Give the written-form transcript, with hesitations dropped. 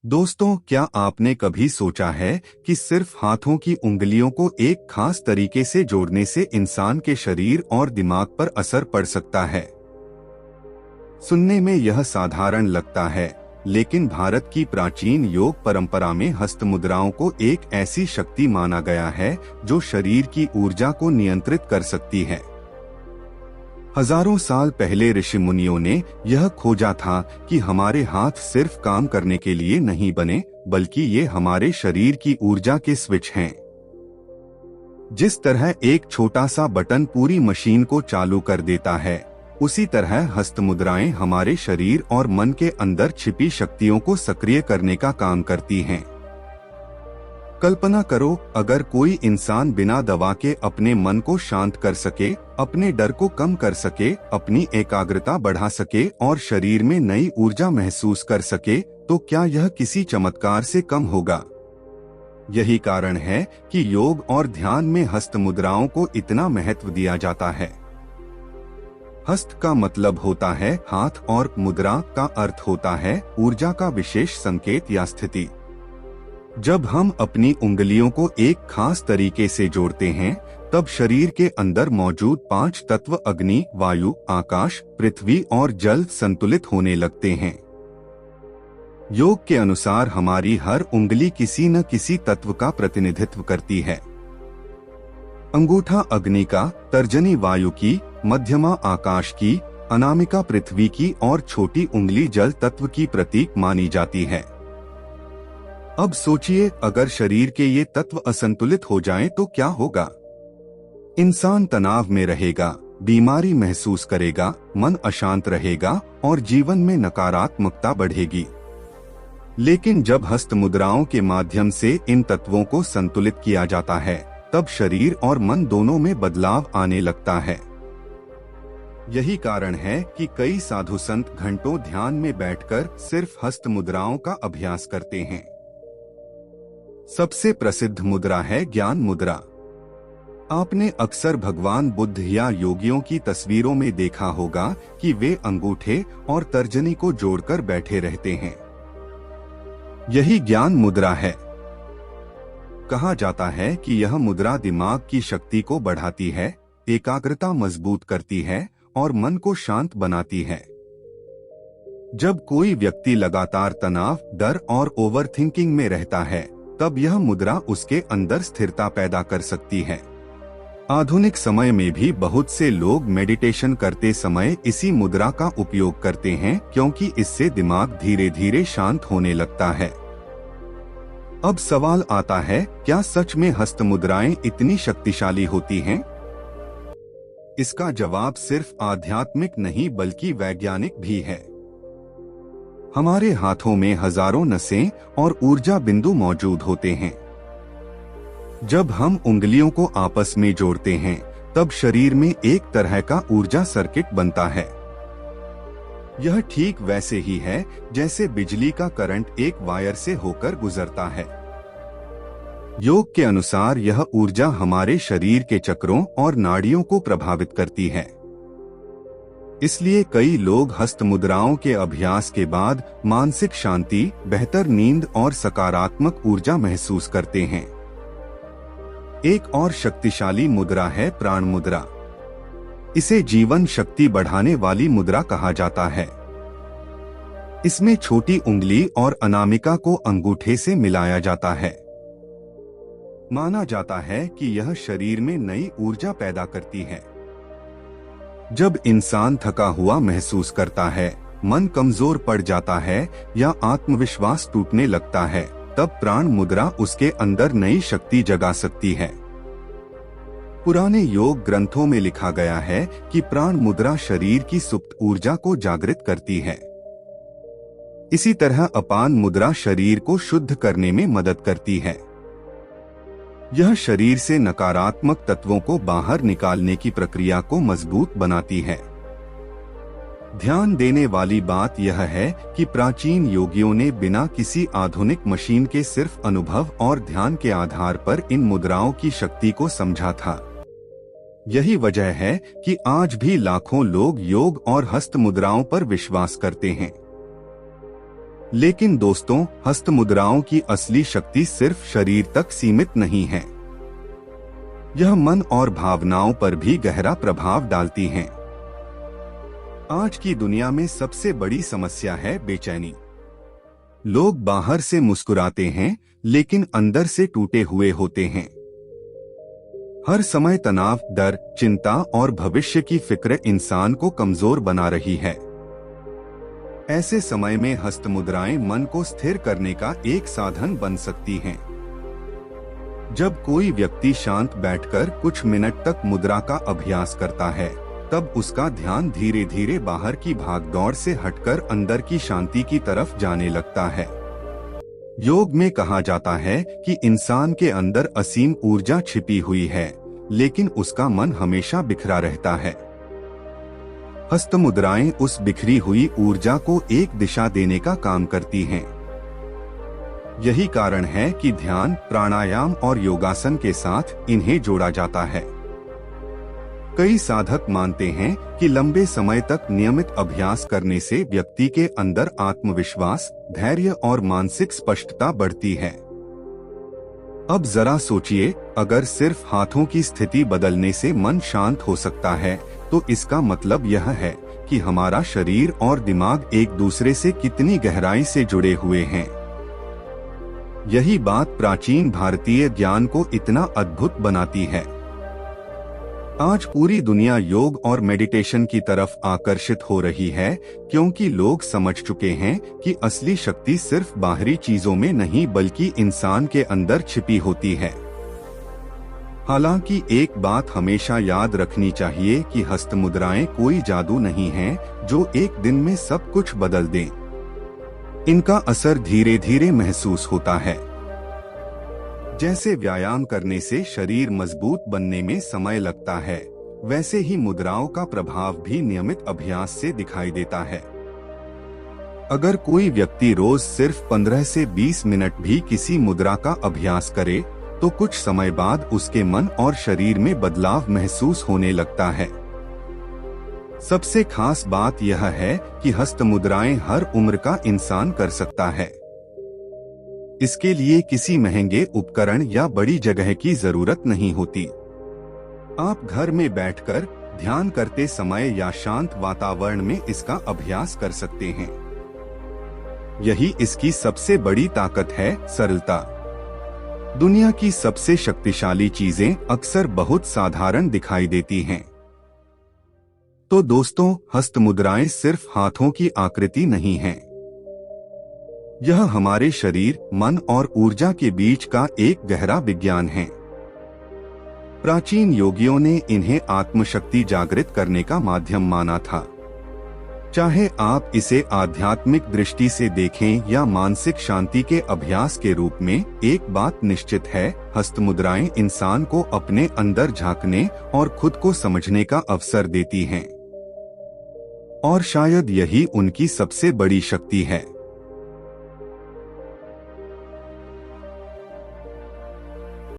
दोस्तों, क्या आपने कभी सोचा है कि सिर्फ हाथों की उंगलियों को एक खास तरीके से जोड़ने से इंसान के शरीर और दिमाग पर असर पड़ सकता है। सुनने में यह साधारण लगता है, लेकिन भारत की प्राचीन योग परंपरा में हस्त मुद्राओं को एक ऐसी शक्ति माना गया है जो शरीर की ऊर्जा को नियंत्रित कर सकती है। हजारों साल पहले ऋषि मुनियों ने यह खोजा था कि हमारे हाथ सिर्फ काम करने के लिए नहीं बने, बल्कि ये हमारे शरीर की ऊर्जा के स्विच हैं। जिस तरह एक छोटा सा बटन पूरी मशीन को चालू कर देता है, उसी तरह हस्त मुद्राएं हमारे शरीर और मन के अंदर छिपी शक्तियों को सक्रिय करने का काम करती हैं। कल्पना करो, अगर कोई इंसान बिना दवा के अपने मन को शांत कर सके, अपने डर को कम कर सके, अपनी एकाग्रता बढ़ा सके और शरीर में नई ऊर्जा महसूस कर सके, तो क्या यह किसी चमत्कार से कम होगा? यही कारण है कि योग और ध्यान में हस्त मुद्राओं को इतना महत्व दिया जाता है। हस्त का मतलब होता है हाथ और मुद्रा का अर्थ होता है ऊर्जा का विशेष संकेत या स्थिति। जब हम अपनी उंगलियों को एक खास तरीके से जोड़ते हैं, तब शरीर के अंदर मौजूद 5 तत्व अग्नि, वायु, आकाश, पृथ्वी और जल संतुलित होने लगते हैं। योग के अनुसार हमारी हर उंगली किसी न किसी तत्व का प्रतिनिधित्व करती है। अंगूठा अग्नि का, तर्जनी वायु की, मध्यमा आकाश की, अनामिका पृथ्वी की और छोटी उंगली जल तत्व की प्रतीक मानी जाती है। अब सोचिए, अगर शरीर के ये तत्व असंतुलित हो जाएं तो क्या होगा? इंसान तनाव में रहेगा, बीमारी महसूस करेगा, मन अशांत रहेगा और जीवन में नकारात्मकता बढ़ेगी। लेकिन जब हस्त मुद्राओं के माध्यम से इन तत्वों को संतुलित किया जाता है, तब शरीर और मन दोनों में बदलाव आने लगता है। यही कारण है कि कई साधु संत घंटों ध्यान में बैठकर सिर्फ हस्त मुद्राओं का अभ्यास करते हैं। सबसे प्रसिद्ध मुद्रा है ज्ञान मुद्रा। आपने अक्सर भगवान बुद्ध या योगियों की तस्वीरों में देखा होगा कि वे अंगूठे और तर्जनी को जोड़कर बैठे रहते हैं। यही ज्ञान मुद्रा है। कहा जाता है कि यह मुद्रा दिमाग की शक्ति को बढ़ाती है, एकाग्रता मजबूत करती है और मन को शांत बनाती है। जब कोई व्यक्ति लगातार तनाव, डर और ओवरथिंकिंग में रहता है, तब यह मुद्रा उसके अंदर स्थिरता पैदा कर सकती है। आधुनिक समय में भी बहुत से लोग मेडिटेशन करते समय इसी मुद्रा का उपयोग करते हैं, क्योंकि इससे दिमाग धीरे धीरे शांत होने लगता है। अब सवाल आता है, क्या सच में हस्त मुद्राएं इतनी शक्तिशाली होती हैं? इसका जवाब सिर्फ आध्यात्मिक नहीं बल्कि वैज्ञानिक भी है। हमारे हाथों में हजारों नसें और ऊर्जा बिंदु मौजूद होते हैं। जब हम उंगलियों को आपस में जोड़ते हैं, तब शरीर में एक तरह का ऊर्जा सर्किट बनता है। यह ठीक वैसे ही है जैसे बिजली का करंट एक वायर से होकर गुजरता है। योग के अनुसार यह ऊर्जा हमारे शरीर के चक्रों और नाड़ियों को प्रभावित करती है। इसलिए कई लोग हस्त मुद्राओं के अभ्यास के बाद मानसिक शांति, बेहतर नींद और सकारात्मक ऊर्जा महसूस करते हैं। एक और शक्तिशाली मुद्रा है प्राण मुद्रा। इसे जीवन शक्ति बढ़ाने वाली मुद्रा कहा जाता है। इसमें छोटी उंगली और अनामिका को अंगूठे से मिलाया जाता है। माना जाता है कि यह शरीर में नई ऊर्जा पैदा करती है। जब इंसान थका हुआ महसूस करता है, मन कमजोर पड़ जाता है या आत्मविश्वास टूटने लगता है, तब प्राण मुद्रा उसके अंदर नई शक्ति जगा सकती है। पुराने योग ग्रंथों में लिखा गया है कि प्राण मुद्रा शरीर की सुप्त ऊर्जा को जागृत करती है। इसी तरह अपान मुद्रा शरीर को शुद्ध करने में मदद करती है। यह शरीर से नकारात्मक तत्वों को बाहर निकालने की प्रक्रिया को मजबूत बनाती है। ध्यान देने वाली बात यह है कि प्राचीन योगियों ने बिना किसी आधुनिक मशीन के सिर्फ अनुभव और ध्यान के आधार पर इन मुद्राओं की शक्ति को समझा था। यही वजह है कि आज भी लाखों लोग योग और हस्त मुद्राओं पर विश्वास करते हैं। लेकिन दोस्तों, हस्त मुद्राओं की असली शक्ति सिर्फ शरीर तक सीमित नहीं है। यह मन और भावनाओं पर भी गहरा प्रभाव डालती हैं। आज की दुनिया में सबसे बड़ी समस्या है बेचैनी। लोग बाहर से मुस्कुराते हैं, लेकिन अंदर से टूटे हुए होते हैं। हर समय तनाव, डर, चिंता और भविष्य की फिक्र इंसान को कमजोर बना रही है। ऐसे समय में हस्त मुद्राएं मन को स्थिर करने का एक साधन बन सकती हैं। जब कोई व्यक्ति शांत बैठकर कुछ मिनट तक मुद्रा का अभ्यास करता है, तब उसका ध्यान धीरे धीरे बाहर की भागदौड़ से हटकर अंदर की शांति की तरफ जाने लगता है। योग में कहा जाता है कि इंसान के अंदर असीम ऊर्जा छिपी हुई है, लेकिन उसका मन हमेशा बिखरा रहता है। हस्त मुद्राएं उस बिखरी हुई ऊर्जा को एक दिशा देने का काम करती हैं। यही कारण है कि ध्यान, प्राणायाम और योगासन के साथ इन्हें जोड़ा जाता है। कई साधक मानते हैं कि लंबे समय तक नियमित अभ्यास करने से व्यक्ति के अंदर आत्मविश्वास, धैर्य और मानसिक स्पष्टता बढ़ती है। अब जरा सोचिए, अगर सिर्फ हाथों की स्थिति बदलने से मन शांत हो सकता है, तो इसका मतलब यह है कि हमारा शरीर और दिमाग एक दूसरे से कितनी गहराई से जुड़े हुए हैं। यही बात प्राचीन भारतीय ज्ञान को इतना अद्भुत बनाती है। आज पूरी दुनिया योग और मेडिटेशन की तरफ आकर्षित हो रही है, क्योंकि लोग समझ चुके हैं कि असली शक्ति सिर्फ बाहरी चीजों में नहीं बल्कि इंसान के अंदर छिपी होती है। हालांकि एक बात हमेशा याद रखनी चाहिए कि हस्त मुद्राएं कोई जादू नहीं है जो एक दिन में सब कुछ बदल दें। इनका असर धीरे धीरे महसूस होता है। जैसे व्यायाम करने से शरीर मजबूत बनने में समय लगता है, वैसे ही मुद्राओं का प्रभाव भी नियमित अभ्यास से दिखाई देता है। अगर कोई व्यक्ति रोज सिर्फ 15 से 20 मिनट भी किसी मुद्रा का अभ्यास करे, तो कुछ समय बाद उसके मन और शरीर में बदलाव महसूस होने लगता है। सबसे खास बात यह है कि हस्त मुद्राएं हर उम्र का इंसान कर सकता है। इसके लिए किसी महंगे उपकरण या बड़ी जगह की जरूरत नहीं होती। आप घर में बैठकर ध्यान करते समय या शांत वातावरण में इसका अभ्यास कर सकते हैं। यही इसकी सबसे बड़ी ताकत है, सरलता। दुनिया की सबसे शक्तिशाली चीजें अक्सर बहुत साधारण दिखाई देती हैं। तो दोस्तों, हस्त मुद्राएं सिर्फ हाथों की आकृति नहीं हैं। यह हमारे शरीर, मन और ऊर्जा के बीच का एक गहरा विज्ञान है। प्राचीन योगियों ने इन्हें आत्मशक्ति जागृत करने का माध्यम माना था। चाहे आप इसे आध्यात्मिक दृष्टि से देखें या मानसिक शांति के अभ्यास के रूप में, एक बात निश्चित है, हस्त मुद्राएं इंसान को अपने अंदर झांकने और खुद को समझने का अवसर देती हैं। और शायद यही उनकी सबसे बड़ी शक्ति है।